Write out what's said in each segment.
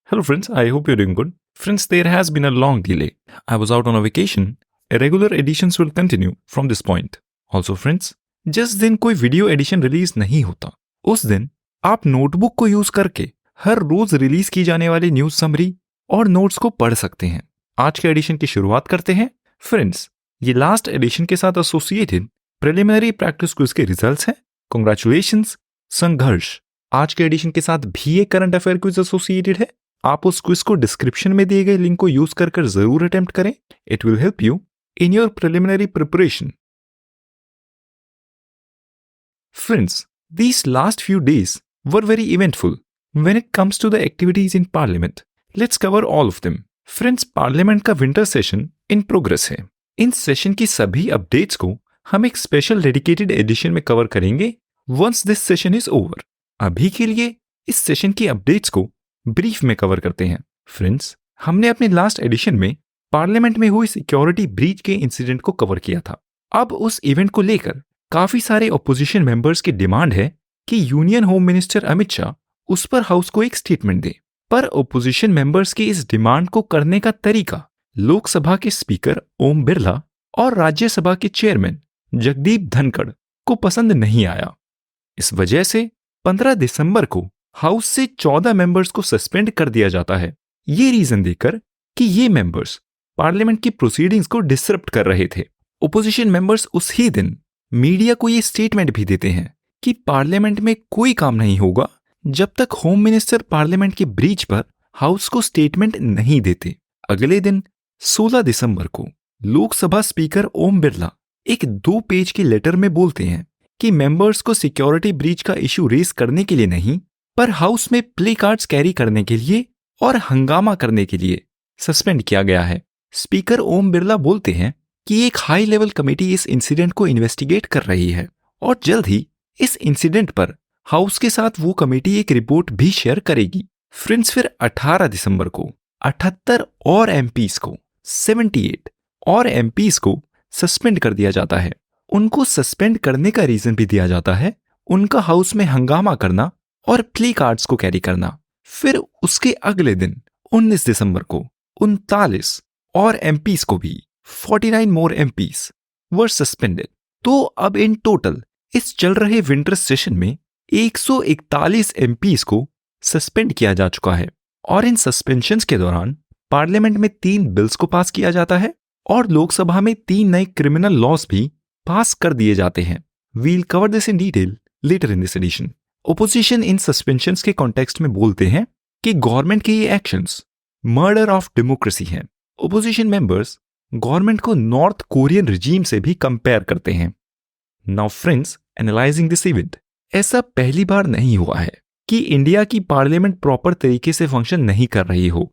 Hello, friends. I hope you're doing good. Friends, there has been a long delay. I was out on a vacation. Regular editions will continue from this point. Also, friends, जिस दिन कोई video addition release नहीं होता, उस दिन आप notebook को use करके हर रोज रिलीज की जाने वाली न्यूज समरी और नोट्स को पढ़ सकते हैं. आज के एडिशन की शुरुआत करते हैं. फ्रेंड्स, ये लास्ट एडिशन के साथ एसोसिएटेड प्रिलिमिनरी प्रैक्टिस क्विज के रिजल्ट्स हैं. कांग्रेचुलेशंस. संघर्ष, आज के एडिशन के साथ भी एक करंट अफेयर क्विज एसोसिएटेड है. आप उस क्विज को डिस्क्रिप्शन में दिए गए लिंक को यूज कर जरूर अटेम्प्ट करें. It will help you in your preliminary preparation. Friends, these last few days were very eventful when it comes to the activities in Parliament. Let's cover all of them. Friends, Parliament का winter session in progress है. इन session की सभी updates को हम एक special dedicated edition में cover करेंगे once this session is over. अभी के लिए इस सेशन की अपडेट्स को ब्रीफ में कवर करते हैं. फ्रेंड्स, हमने अपने लास्ट एडिशन में पार्लियामेंट में हुई सिक्योरिटी ब्रीच के इंसिडेंट को कवर किया था. अब उस इवेंट को लेकर काफी सारे ऑपोजिशन मेंबर्स की डिमांड है कि union home minister Amit Shah उस पर हाउस को एक स्टेटमेंट दे. पर ऑपोजिशन मेंबर्स की इस डिमांड को करने का तरीका लोकसभा के स्पीकर ओम बिरला और राज्यसभा के चेयरमैन जगदीप धनखड़ को पसंद नहीं आया. इस वजह से 15 दिसंबर को हाउस से 14 मेंबर्स को सस्पेंड कर दिया जाता है. ये रीजन देकर कि ये मेंबर्स पार्लियामेंट की प्रोसीडिंग्स को डिसरप्ट कर रहे थे. ऑपोजिशन मेंबर्स उस ही दिन मीडिया को ये स्टेटमेंट भी देते हैं कि पार्लियामेंट में कोई काम नहीं होगा जब तक होम मिनिस्टर पार्लियामेंट के ब्रीच पर हाउस को स्टेटमेंट नहीं देते. अगले दिन 16 दिसंबर को लोकसभा स्पीकर ओम बिरला एक 2 पेज के लेटर में बोलते हैं कि मेंबर्स को सिक्योरिटी ब्रीच का इशू रेज करने के लिए नहीं, पर हाउस में प्ले कार्ड्स कैरी करने के लिए और हंगामा करने के लिए सस्पेंड किया गया है. स्पीकर ओम बिरला बोलते हैं कि एक हाई लेवल कमेटी इस इंसिडेंट को इन्वेस्टिगेट कर रही है और जल्द ही इस इंसिडेंट पर हाउस के साथ वो कमेटी एक रिपोर्ट भी शेयर करेगी. फ्रेंड्स, फिर 18 दिसंबर को 78 और एमपीज को 78 और एमपीज को सस्पेंड कर दिया जाता है. उनको सस्पेंड करने का रीजन भी दिया जाता है उनका हाउस में हंगामा करना और प्ले कार्ड्स को कैरी करना. फिर उसके अगले दिन 19 दिसंबर को 39 और एमपीज को भी 49 मोर एमपीज वर सस्पेंडेड. तो अब इन टोटल इस चल रहे विंटर सेशन में 141 एमपीज को सस्पेंड किया जा चुका है. और इन सस्पेंशंस के दौरान पार्लियामेंट में 3 बिल्स को पास किया जाता है और लोकसभा में 3 नए क्रिमिनल लॉज भी पास कर दिए जाते हैं. We'll cover this in detail later in this edition. Opposition इन सस्पेंशंस के कॉन्टेक्स्ट में बोलते हैं कि गवर्नमेंट के ये एक्शंस मर्डर ऑफ डेमोक्रेसी हैं. ओपोजिशन मेंबर्स गवर्नमेंट को नॉर्थ कोरियन रिजीम से भी कंपेयर करते हैं. Now friends, analysing this event, ऐसा पहली बार नहीं हुआ है कि इंडिया की पार्लियामेंट प्रॉपर तरीके से फंक्शन नहीं कर रही हो.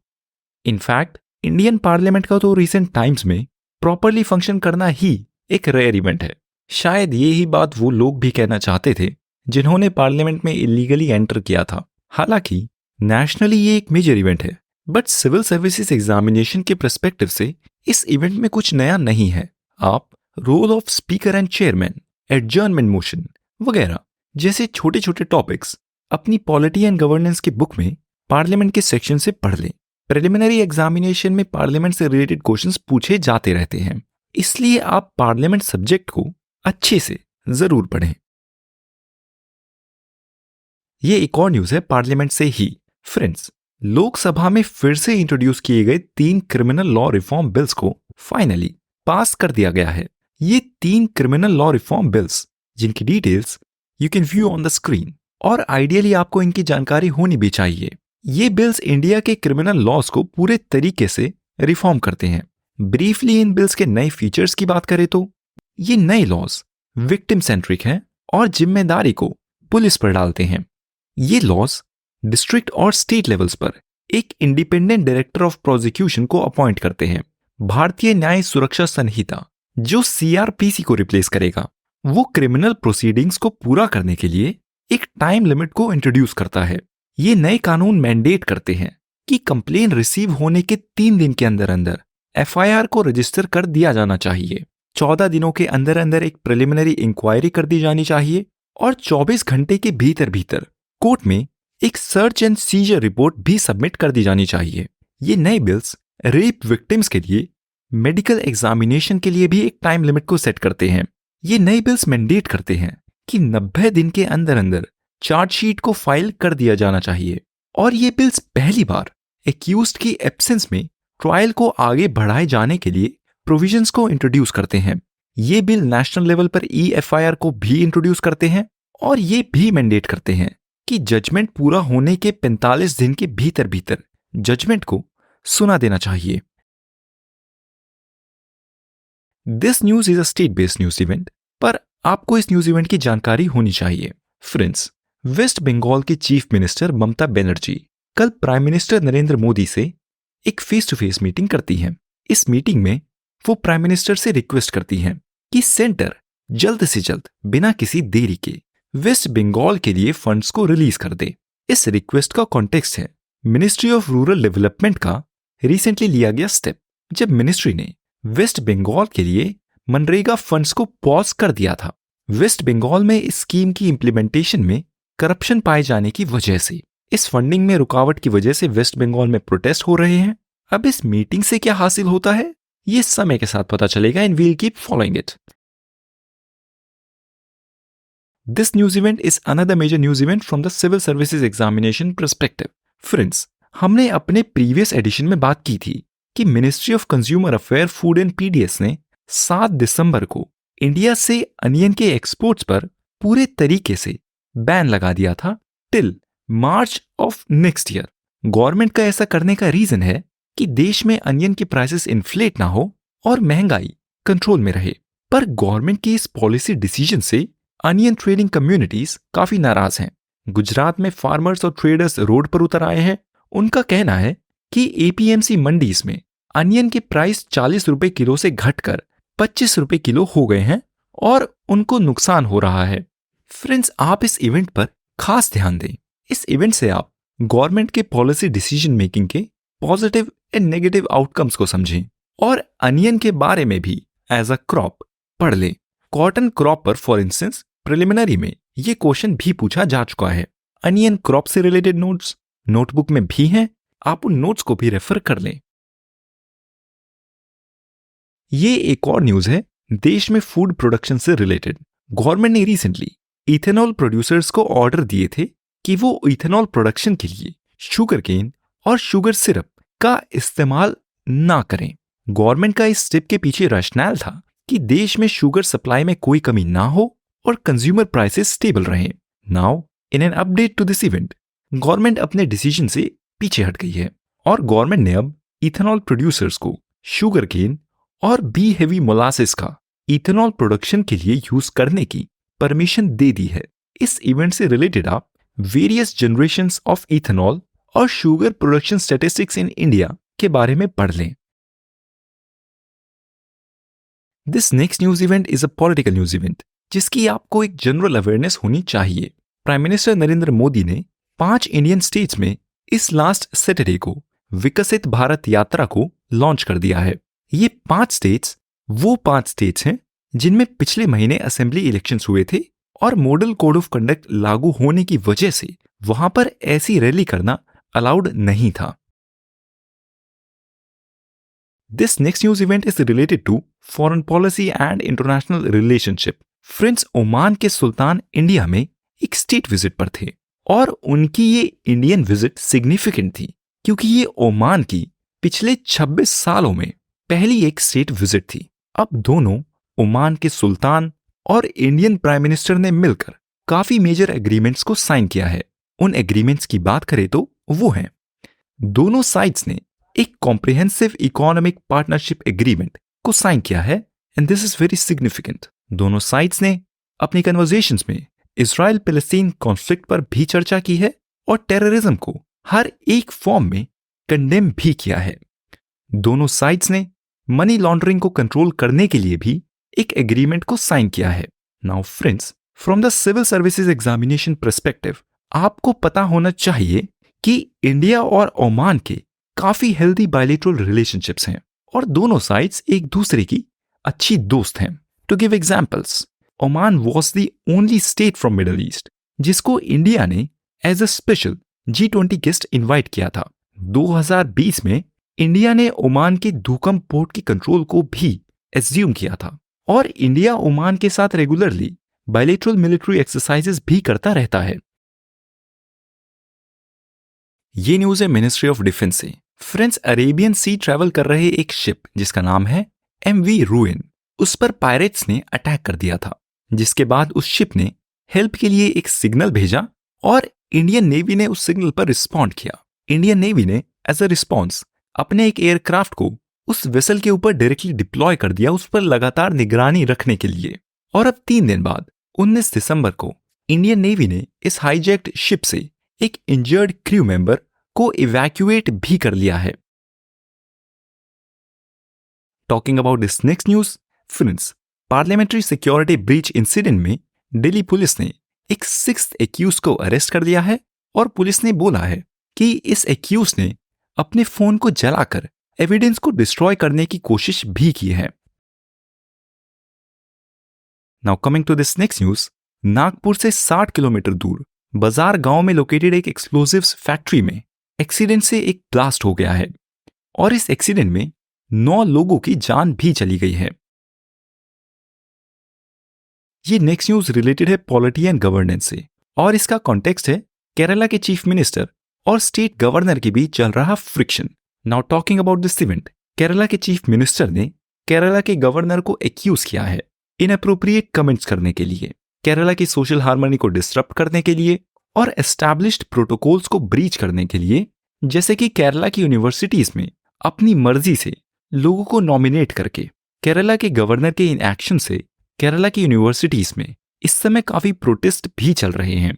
इनफैक्ट इंडियन पार्लियामेंट का तो रिसेंट टाइम्स में प्रॉपरली फंक्शन करना ही एक रेयर इवेंट है. शायद ये ही बात वो लोग भी कहना चाहते थे जिन्होंने पार्लियामेंट में इलीगली एंटर किया था. हालांकि नेशनली ये एक मेजर इवेंट है, बट सिविल सर्विसेज एग्जामिनेशन के पर्सपेक्टिव से इस इवेंट में कुछ नया नहीं है. आप role of speaker and chairman, adjournment motion वगैरह जैसे छोटे छोटे टॉपिक्स अपनी पॉलिटी एंड गवर्नेंस की बुक में पार्लियामेंट के सेक्शन से पढ़ लें. प्रिलिमिनरी एग्जामिनेशन में पार्लियामेंट से रिलेटेड क्वेश्चंस पूछे जाते रहते हैं, इसलिए आप पार्लियामेंट सब्जेक्ट को अच्छे से जरूर पढ़ें. ये एक और न्यूज है पार्लियामेंट से ही. फ्रेंड्स, लोकसभा में फिर से इंट्रोड्यूस किए गए 3 क्रिमिनल लॉ रिफॉर्म बिल्स को फाइनली पास कर दिया गया है. ये 3 क्रिमिनल लॉ रिफॉर्म बिल्स जिनकी details you can view on the screen, और आइडियली आपको इनकी जानकारी होनी भी चाहिए. ये बिल्स इंडिया के क्रिमिनल लॉज को पूरे तरीके से रिफॉर्म करते हैं. ब्रीफली इन बिल्स के नए फीचर्स की बात करें तो ये नए लॉज विक्टिम सेंट्रिक हैं और जिम्मेदारी को पुलिस पर डालते हैं. ये लॉज डिस्ट्रिक्ट और स्टेट लेवल्स पर एक इंडिपेंडेंट डायरेक्टर ऑफ प्रोसिक्यूशन को अपॉइंट करते हैं. भारतीय न्याय सुरक्षा संहिता जो सीआरपीसी को रिप्लेस करेगा, वो क्रिमिनल प्रोसीडिंग्स को पूरा करने के लिए एक टाइम लिमिट को इंट्रोड्यूस करता है. ये नए कानून मैंडेट करते हैं कि कंप्लेन रिसीव होने के 3 दिन के अंदर अंदर एफआईआर को रजिस्टर कर दिया जाना चाहिए. 14 दिनों के अंदर अंदर एक प्रिलिमिनरी इंक्वायरी कर दी जानी चाहिए और 24 घंटे के भीतर भीतर कोर्ट में एक सर्च एंड सीजर रिपोर्ट भी सबमिट कर दी जानी चाहिए। ये नए बिल्स रेप विक्टिम्स के लिए मेडिकल एग्जामिनेशन के लिए भी एक टाइम लिमिट को सेट करते हैं। ये नए बिल्स मैंडेट करते हैं कि 90 दिन के अंदर अंदर चार्जशीट को फाइल कर दिया जाना चाहिए। और ये बिल्स पहली बार एक्यूज्ड की एब्सेंस में ट्रायल को आगे बढ़ाए जाने के लिए प्रोविजंस को इंट्रोड्यूस करते हैं। ये बिल नेशनल लेवल पर EFIR को भी इंट्रोड्यूस करते हैं और ये भी मैंडेट करते हैं कि जजमेंट पूरा होने के 45 दिन के भीतर भीतर जजमेंट को सुना देना चाहिए। This news is a state based news event, पर आपको इस न्यूज इवेंट की जानकारी होनी चाहिए। फ्रेंड्स, वेस्ट बंगाल की चीफ मिनिस्टर ममता बनर्जी कल प्राइम मिनिस्टर नरेंद्र मोदी से एक फेस टू फेस मीटिंग करती हैं। इस मीटिंग में वो प्राइम मिनिस्टर से रिक्वेस्ट करती हैं कि सेंटर जल्द से जल्द बिना किसी देरी के वेस्ट बंगाल के लिए फंड्स को रिलीज कर दे। इस रिक्वेस्ट का कॉन्टेक्स्ट है मिनिस्ट्री ऑफ रूरल डेवलपमेंट का रिसेंटली लिया गया स्टेप, जब मिनिस्ट्री ने वेस्ट बंगाल के लिए मनरेगा फंड्स को पॉज कर दिया था। वेस्ट बंगाल में इस स्कीम की इंप्लीमेंटेशन में करप्शन पाए जाने की वजह से, इस फंडिंग में रुकावट की वजह से वेस्ट बंगाल में प्रोटेस्ट हो रहे हैं। अब इस मीटिंग से क्या हासिल होता है, ये समय के साथ पता चलेगा, and we'll keep following it. This news event is another major news event from the civil services examination perspective. Friends, हमने अपने प्रीवियस एडिशन में बात की थी कि ministry of consumer affair, food and PDS ने 7 दिसंबर को इंडिया से अनियन के एक्सपोर्ट्स पर पूरे तरीके से बैन लगा दिया था till March of next year. Government का ऐसा करने का रीजन है कि देश में अनियन के प्राइसेस इन्फ्लेट ना हो और महंगाई कंट्रोल में रहे। पर गवर्नमेंट की इस पॉलिसी डिसीजन से अनियन ट्रेडिंग कम्युनिटीज काफी नाराज हैं। गुजरात में फार्मर्स और ट्रेडर्स रोड पर उतर आए हैं। उनका कहना है कि APMC मंडीज में अनियन के प्राइस 40 रुपए किलो से घटकर 25 रुपए किलो हो गए हैं और उनको नुकसान हो रहा है। फ्रेंड्स, आप इस इवेंट पर खास ध्यान दें। इस इवेंट से आप गवर्नमेंट के पॉलिसी डिसीजन मेकिंग के पॉजिटिव एंड नेगेटिव आउटकम्स को समझें और अनियन के बारे में भी एज अ क्रॉप पढ़ लें। कॉटन क्रॉप पर फॉर इंस्टेंस प्रिलिमिनरी में ये क्वेश्चन भी पूछा जा चुका है। अनियन क्रॉप से रिलेटेड नोट्स नोटबुक में भी हैं, आप उन नोट्स को भी रेफर कर लें। ये एक और न्यूज है देश में फूड प्रोडक्शन से रिलेटेड। गवर्नमेंट ने रिसेंटली इथेनॉल प्रोड्यूसर्स को ऑर्डर दिए थे कि वो इथेनॉल प्रोडक्शन के लिए शुगर केन और शुगर सिरप का इस्तेमाल ना करें। गवर्नमेंट का इस स्टेप के पीछे रैशनल था कि देश में शुगर सप्लाई में कोई कमी ना हो और कंज्यूमर प्राइसेस स्टेबल रहें। Now in an update to this event, government अपने डिसीजन से पीछे हट गई है और गवर्नमेंट ने अब इथेनॉल प्रोड्यूसर्स को शुगर केन और बी हेवी मोलासेस का इथेनॉल प्रोडक्शन के लिए यूज करने की परमिशन दे दी है। इस इवेंट से रिलेटेड आप वेरियस जनरेशंस ऑफ इथेनॉल और sugar production statistics in India के बारे में पढ़ लें। This next news event is a political news event जिसकी आपको एक जनरल अवेयरनेस होनी चाहिए। प्राइम मिनिस्टर नरेंद्र मोदी ने 5 इंडियन स्टेट्स में इस लास्ट सैटरडे को विकसित भारत यात्रा को लॉन्च कर दिया है। ये 5 स्टेट्स वो 5 स्टेट्स हैं जिनमें पिछले महीने असेंबली इलेक्शंस हुए थे और मॉडल कोड ऑफ कंडक्ट लागू होने की वजह से वहां पर ऐसी रैली करना अलाउड नहीं था। This next news event is related to foreign policy and international relationship. Friends, Oman के सुल्तान इंडिया में एक स्टेट विजिट पर थे और उनकी ये इंडियन विजिट सिग्निफिकेंट थी क्योंकि ये ओमान की पिछले 26 सालों में पहली एक स्टेट विजिट थी। अब दोनों ओमान के सुल्तान और इंडियन प्राइम मिनिस्टर ने मिलकर काफी मेजर एग्रीमेंट्स को साइन किया है। उन एग्रीमेंट्स की बात करें तो वो हैं, दोनों साइड्स ने एक कॉम्प्रिहेंसिव इकोनॉमिक पार्टनरशिप एग्रीमेंट को साइन किया है and this is very significant. दोनों साइड्स ने अपनी कन्वर्सेशंस में इजराइल पैलेस्टीन कॉन्फ्लिक्ट पर भी चर्चा की है और टेररिज्म को हर एक फॉर्म में कंडेम भी किया है। दोनों साइड्स ने मनी लॉन्ड्रिंग को कंट्रोल करने के लिए भी एक एग्रीमेंट को साइन किया है। Now friends, from the civil services examination perspective आपको पता होना चाहिए कि इंडिया और ओमान के काफी हेल्दी बायलैटरल रिलेशनशिप्स हैं और दोनों साइड्स एक दूसरे की अच्छी दोस्त हैं। To give examples, Oman was the only state from Middle East जिसको इंडिया ने as a special G20 guest invite किया था। 2020 में इंडिया ने ओमान के दुकम पोर्ट की कंट्रोल को भी एज्यूम किया था और इंडिया ओमान के साथ रेगुलरली बायलैटरल मिलिट्री एक्सरसाइजेस भी करता रहता है। ये न्यूज है मिनिस्ट्री ऑफ डिफेंस से। फ्रेंड्स, अरेबियन सी ट्रैवल कर रहे एक शिप जिसका नाम है MV रूइन, उस पर पायरेट्स ने अटैक कर दिया था, जिसके बाद उस शिप ने हेल्प के लिए एक सिग्नल भेजा और इंडियन नेवी ने उस सिग्नल पर रिस्पॉन्ड किया। इंडियन नेवी ने एज अ रिस्पॉन्स अपने एक एयरक्राफ्ट को उस वेसल के ऊपर डायरेक्टली डिप्लॉय कर दिया, उस पर लगातार निगरानी रखने के लिए। और अब 3 दिन बाद 19 दिसंबर को इंडियन नेवी ने इस हाईजैक्ड शिप से एक इंजर्ड क्रू मेंबर को इवैक्यूएट भी कर लिया है। Talking about this next news, friends, parliamentary security breach incident में दिल्ली पुलिस ने एक 6th एक्यूज को अरेस्ट कर लिया है और पुलिस ने बोला है कि इस एक्यूज ने अपने फोन को जलाकर एविडेंस को डिस्ट्रॉय करने की कोशिश भी की है। Now coming to this next news, Nagpur से 60 किलोमीटर दूर बाजार गांव में लोकेटेड एक एक्सप्लोजिव्स फैक्ट्री में एक्सीडेंट से एक ब्लास्ट हो गया है और इस एक्सीडेंट में 9 लोगों की जान भी चली गई है। ये नेक्स्ट न्यूज रिलेटेड है पॉलिटी एंड गवर्नेंस से और इसका कॉन्टेक्स्ट है केरला के चीफ मिनिस्टर और स्टेट गवर्नर के बीच चल रहा friction. Now talking about this event, Kerala के चीफ मिनिस्टर ने केरला के गवर्नर को एक्यूज किया है इनअप्रोप्रिएट कमेंट्स करने के लिए, केरला की सोशल हार्मनी को डिस्टर्ब करने के लिए और एस्टैब्लिश्ड प्रोटोकॉल्स को ब्रीच करने के लिए, जैसे कि केरला की यूनिवर्सिटीज में अपनी मर्जी से लोगों को नॉमिनेट करके। केरला के गवर्नर के इन एक्शन से केरला की यूनिवर्सिटीज में इस समय काफी प्रोटेस्ट भी चल रहे हैं।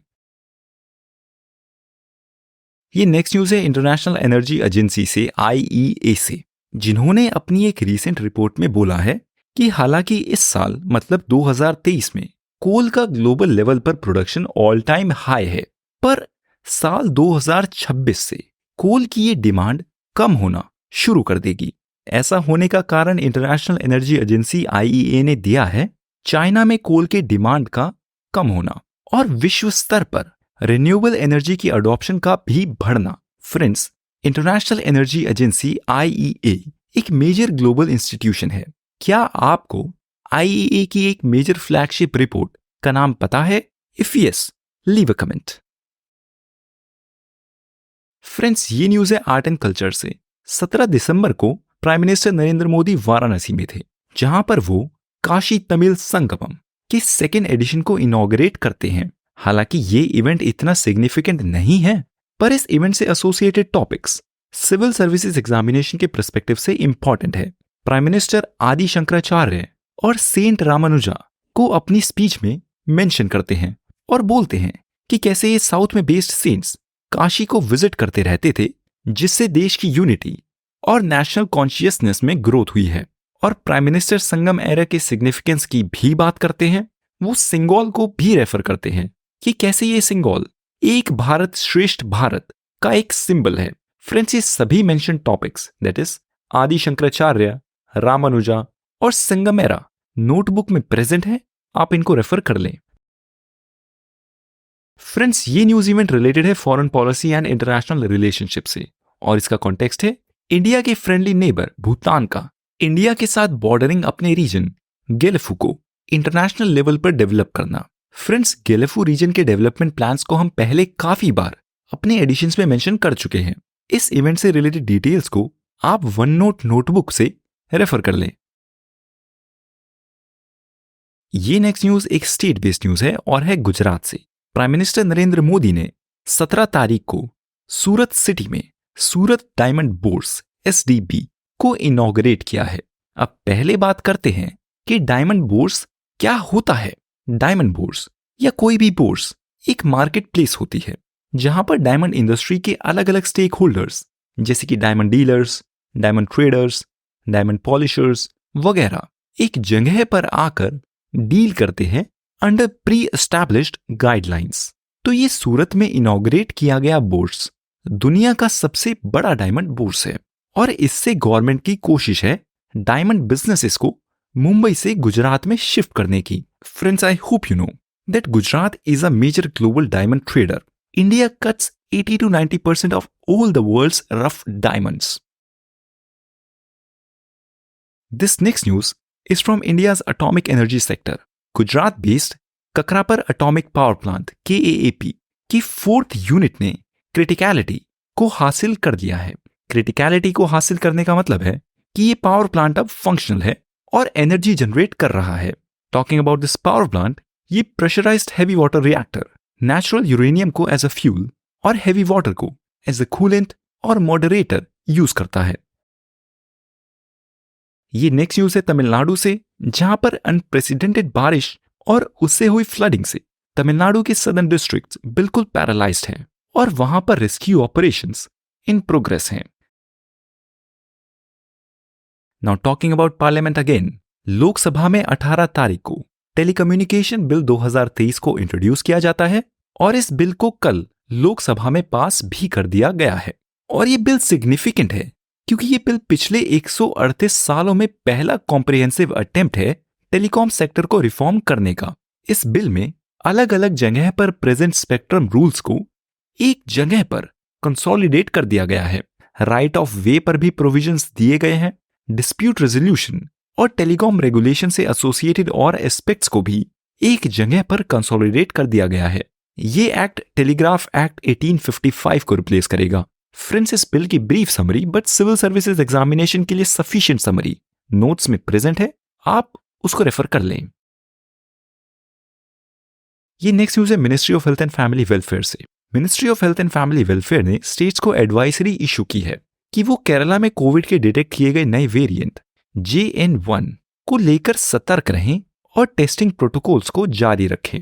ये नेक्स्ट न्यूज है इंटरनेशनल एनर्जी एजेंसी से IEA से, जिन्होंने अपनी एक रीसेंट रिपोर्ट में बोला है कि हालांकि इस साल मतलब 2023 में कोल का ग्लोबल लेवल पर प्रोडक्शन ऑल टाइम हाई है, पर साल 2026 से कोल की ये डिमांड कम होना शुरू कर देगी। ऐसा होने का कारण इंटरनेशनल एनर्जी एजेंसी IEA ने दिया है चाइना में कोल के डिमांड का कम होना और विश्व स्तर पर रिन्यूएबल एनर्जी की अडॉप्शन का भी बढ़ना। Friends, international energy agency IEA एक मेजर ग्लोबल इंस्टीट्यूशन है। क्या आपको IEA की एक मेजर फ्लैगशिप रिपोर्ट का नाम पता है? If yes, leave a comment. Friends, ये न्यूज है आर्ट एंड कल्चर से। 17 दिसंबर को प्राइम मिनिस्टर नरेंद्र मोदी वाराणसी में थे, जहां पर वो काशी तमिल संगमम की 2nd एडिशन को इनॉग्रेट करते हैं। हालांकि ये इवेंट इतना सिग्निफिकेंट नहीं है, पर इस इवेंट से associated topics civil services examination के पर्सपेक्टिव से इंपॉर्टेंट है। प्राइम मिनिस्टर आदि शंकराचार्य और सेंट रामानुजा को अपनी स्पीच में मेंशन करते हैं और बोलते हैं कि कैसे ये साउथ में बेस्ड सेंट्स काशी को विजिट करते रहते थे, जिससे देश की यूनिटी और नेशनल कॉन्शियसनेस में ग्रोथ हुई है। और प्राइम मिनिस्टर संगम एरा के सिग्निफिकेंस की भी बात करते हैं। वो सिंगोल को भी रेफर करते हैं कि कैसे ये सिंगोल एक भारत श्रेष्ठ भारत का एक सिंबल है। फ्रेंड्स, ये सभी मेंशन टॉपिक्स दैट इज आदि शंकराचार्य, रामानुजा और संगमेरा नोटबुक में प्रेजेंट है, आप इनको रेफर कर लें। फ्रेंड्स, ये न्यूज इवेंट रिलेटेड है foreign policy and international relationship से और इसका कॉन्टेक्स्ट है इंडिया के फ्रेंडली नेबर भूटान का इंडिया के साथ बॉर्डरिंग अपने रीजन गेलेफू को इंटरनेशनल लेवल पर डेवलप करना। फ्रेंड्स, गेलेफू रीजन के डेवलपमेंट प्लान्स को हम पहले काफी बार अपने एडिशंस में मेंशन कर चुके हैं। इस इवेंट से रिलेटेड डिटेल्स को आप वन नोट नोटबुक से रेफर कर लें। ये नेक्स्ट न्यूज एक स्टेट बेस्ड न्यूज है और है गुजरात से। प्राइम मिनिस्टर नरेंद्र मोदी ने 17 तारीख को सूरत सिटी में सूरत डायमंड बोर्स SDB को इनॉग्रेट किया है। अब पहले बात करते हैं कि डायमंड बोर्स क्या होता है। डायमंड बोर्स या कोई भी बोर्स एक मार्केट प्लेस होती है जहां पर डायमंड इंडस्ट्री के अलग अलग स्टेक होल्डर्स जैसे कि diamond dealers, diamond traders, diamond polishers वगैरह एक जगह पर आकर डील करते हैं अंडर प्री एस्टैब्लिश्ड गाइडलाइंस। तो ये सूरत में इनॉग्रेट किया गया बोर्स दुनिया का सबसे बड़ा डायमंड बोर्स है और इससे गवर्नमेंट की कोशिश है डायमंड बिजनेसेस को मुंबई से गुजरात में शिफ्ट करने की। Friends, I hope you know that Gujarat is a major global diamond trader. India cuts 80 to 90% of all the world's rough diamonds. This next news is from India's atomic energy sector. Gujarat-based Kakrapar Atomic Power Plant (KAAP) की 4th unit ने criticality को हासिल कर दिया है। Criticality को हासिल करने का मतलब है कि ये पावर प्लांट अब फंक्शनल है और एनर्जी जनरेट कर रहा है। Talking about this power plant, ये pressurised heavy water reactor natural uranium को एज अ फ्यूल और हैवी वाटर को एज अ कूलेंट और मॉडरेटर यूज करता है। ये नेक्स्ट न्यूज है तमिलनाडु से, जहां पर अनप्रेसिडेंटेड बारिश और उससे हुई फ्लडिंग से तमिलनाडु के सदर्न डिस्ट्रिक्ट्स बिल्कुल पैरालाइज्ड हैं और वहां पर रेस्क्यू ऑपरेशंस इन प्रोग्रेस हैं। Now talking about parliament again, Lok Sabha में 18 तारीख को टेलीकम्युनिकेशन बिल 2023 को इंट्रोड्यूस किया जाता है और इस बिल को कल लोकसभा में पास भी कर दिया गया है। और ये बिल सिग्निफिकेंट है क्योंकि ये बिल पिछले 138 सालों में पहला कॉम्प्रिहेंसिव अटेम्प्ट है टेलीकॉम सेक्टर को रिफॉर्म करने का। इस बिल में अलग अलग जगह पर प्रेजेंट स्पेक्ट्रम रूल्स को एक जगह पर कंसोलिडेट कर दिया गया है। राइट ऑफ वे पर भी प्रोविजंस दिए गए हैं। डिस्प्यूट रेजोल्यूशन और टेलीकॉम रेगुलेशन से एसोसिएटेड और एस्पेक्ट्स को भी एक जगह पर कंसोलिडेट कर दिया गया है। ये एक्ट टेलीग्राफ एक्ट 1855 को रिप्लेस करेगा। फ्रेंड्स, इस बिल की brief summary but civil services examination के लिए सफिशिएंट समरी नोट्स में प्रेजेंट है, आप उसको रेफर कर लें। ये नेक्स्ट न्यूज है ministry of health and family welfare से। Ministry of health and family welfare ने स्टेट्स को एडवाइजरी इशू की है कि वो केरला में कोविड के डिटेक्ट किए गए नए वेरिएंट JN1 को लेकर सतर्क रहें और टेस्टिंग प्रोटोकॉल्स को जारी रखें।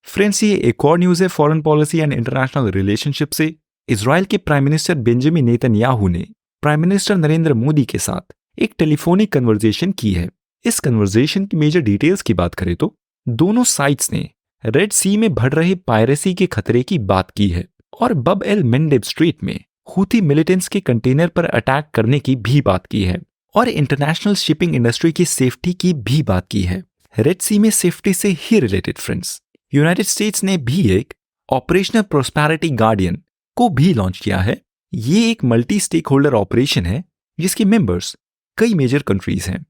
फ्रेंड्स, ये एक और न्यूज है foreign policy and international relationship से। इजराइल के प्राइम मिनिस्टर बेंजामिन नेतन्याहू ने प्राइम मिनिस्टर नरेंद्र मोदी के साथ एक टेलीफोनिक कन्वर्सेशन की है। इस कन्वर्सेशन की मेजर डिटेल्स की बात करें तो दोनों साइड्स ने रेड सी में बढ़ रहे पायरेसी के खतरे की बात की है और बब एल मेंडेब स्ट्रेट में हूथी मिलिटेंट्स के कंटेनर पर अटैक करने की भी बात की है और इंटरनेशनल शिपिंग इंडस्ट्री की सेफ्टी की भी बात की है। रेड सी में सेफ्टी से ही रिलेटेड फ्रेंड्स, यूनाइटेड स्टेट्स ने भी एक ऑपरेशनल प्रोस्पेरिटी गार्डियन को भी लॉन्च किया है। ये एक मल्टी स्टेक होल्डर ऑपरेशन है जिसके मेंबर्स कई मेजर कंट्रीज हैं।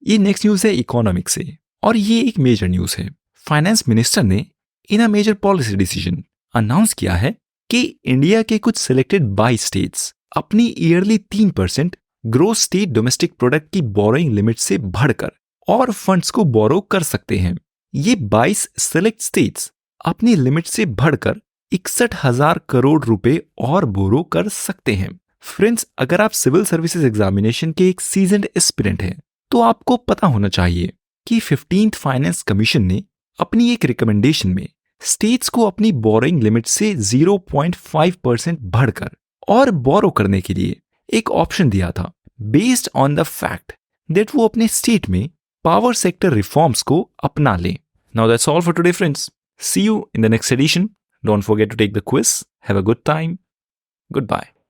ये नेक्स्ट न्यूज है इकोनॉमिक से और ये एक मेजर न्यूज है। फाइनेंस मिनिस्टर ने in a major policy decision announce किया है कि इंडिया के कुछ सिलेक्टेड 22 स्टेट्स अपनी yearly 3% gross state domestic product की बोरोइंग लिमिट से बढ़कर और फंड्स को बोरो कर सकते हैं। ये 22 सिलेक्ट स्टेट्स अपनी लिमिट से बढ़कर 61,000 करोड़ रुपए और बोरो कर सकते हैं। फ्रेंड्स, अगर आप सिविल सर्विसेज एग्जामिनेशन के एक सीजन्ड एस्पिरेंट हैं तो आपको पता होना चाहिए कि 15th फाइनेंस कमीशन ने अपनी एक रिकमेंडेशन में स्टेट्स को अपनी बोरोइंग लिमिट से 0.5% बढ़कर और बोरो करने के लिए एक ऑप्शन दिया था based on the fact that वो अपने स्टेट में पावर सेक्टर रिफॉर्म्स को अपना लें। Now that's all for today friends. See you in the next edition. Don't forget to take the quiz. Have a good time. Good bye.